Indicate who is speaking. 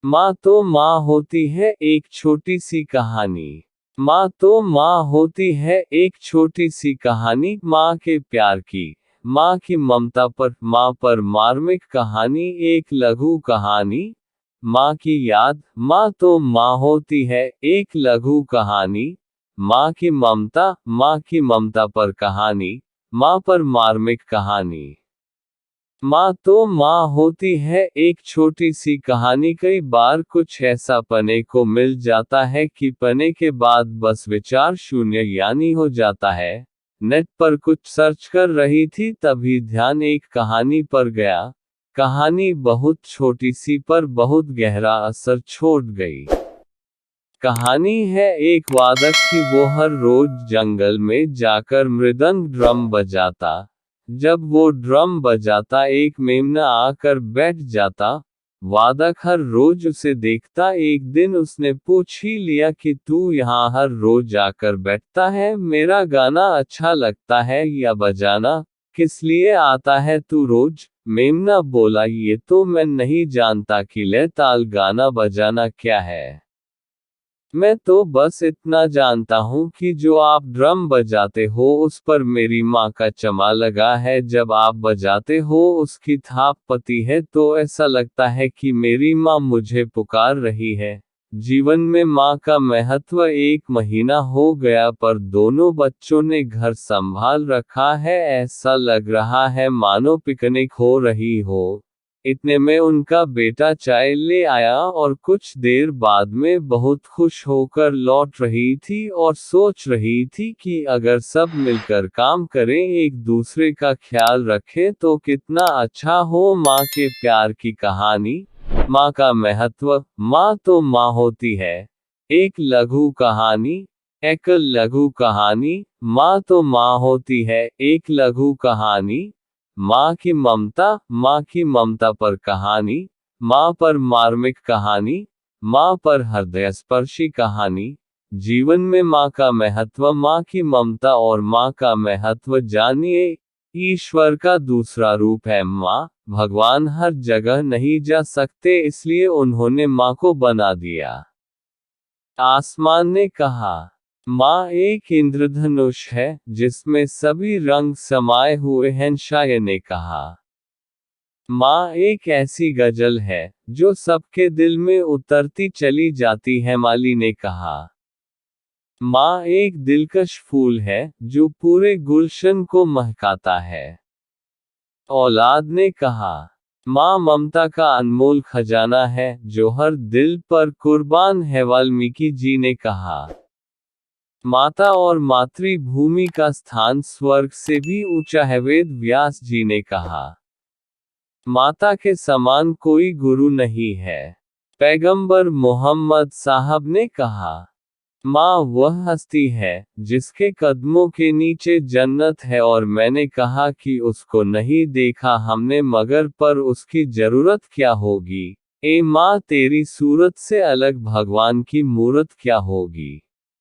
Speaker 1: माँ तो माँ होती है एक छोटी सी कहानी। माँ तो माँ होती है एक छोटी सी कहानी, माँ के प्यार की, माँ की ममता पर, माँ पर मार्मिक कहानी, एक लघु कहानी। माँ की याद, माँ तो माँ होती है एक लघु कहानी। माँ की ममता पर कहानी, माँ पर मार्मिक कहानी। माँ तो माँ होती है एक छोटी सी कहानी। कई बार कुछ ऐसा पने को मिल जाता है कि पने के बाद बस विचार शून्य यानी हो जाता है। नेट पर कुछ सर्च कर रही थी तभी ध्यान एक कहानी पर गया। कहानी बहुत छोटी सी पर बहुत गहरा असर छोड़ गई। कहानी है एक वादक की, वो हर रोज जंगल में जाकर मृदंग ड्रम बजाता। जब वो ड्रम बजाता एक मेमना आकर बैठ जाता। वादक हर रोज उसे देखता। एक दिन उसने पूछ ही लिया कि तू यहाँ हर रोज आकर बैठता है, मेरा गाना अच्छा लगता है या बजाना, किस लिए आता है तू रोज? मेमना बोला, ये तो मैं नहीं जानता कि लय ताल गाना बजाना क्या है। मैं तो बस इतना जानता हूँ कि जो आप ड्रम बजाते हो उस पर मेरी माँ का चमा लगा है। जब आप बजाते हो उसकी थाप पती है तो ऐसा लगता है कि मेरी माँ मुझे पुकार रही है। जीवन में माँ का महत्व। 1 महीना हो गया पर दोनों बच्चों ने घर संभाल रखा है। ऐसा लग रहा है मानो पिकनिक हो रही हो। इतने में उनका बेटा चाय ले आया और कुछ देर बाद में बहुत खुश होकर लौट रही थी और सोच रही थी कि अगर सब मिलकर काम करें, एक दूसरे का ख्याल रखें तो कितना अच्छा हो। माँ के प्यार की कहानी। माँ का महत्व। माँ तो माँ होती है एक लघु कहानी। एक लघु कहानी। माँ तो माँ होती है एक लघु कहानी। माँ की ममता पर कहानी, माँ पर मार्मिक कहानी, माँ पर हृदयस्पर्शी कहानी। जीवन में माँ का महत्व। माँ की ममता और माँ का महत्व जानिए। ईश्वर का दूसरा रूप है माँ। भगवान हर जगह नहीं जा सकते इसलिए उन्होंने माँ को बना दिया। आसमान ने कहा, माँ एक इंद्रधनुष है जिसमें सभी रंग समाये हुए हैं। शायर ने कहा, माँ एक ऐसी गजल है जो सबके दिल में उतरती चली जाती है। माली ने कहा, माँ एक दिलकश फूल है जो पूरे गुलशन को महकाता है। औलाद ने कहा, माँ ममता का अनमोल खजाना है जो हर दिल पर कुर्बान है। वाल्मीकि जी ने कहा, माता और मातृभूमि का स्थान स्वर्ग से भी ऊंचा है। वेद व्यास जी ने कहा, माता के समान कोई गुरु नहीं है। पैगंबर मोहम्मद साहब ने कहा, माँ वह हस्ती है जिसके कदमों के नीचे जन्नत है। और मैंने कहा कि उसको नहीं देखा हमने मगर पर उसकी जरूरत क्या होगी। ए माँ तेरी सूरत से अलग भगवान की मूरत क्या होगी।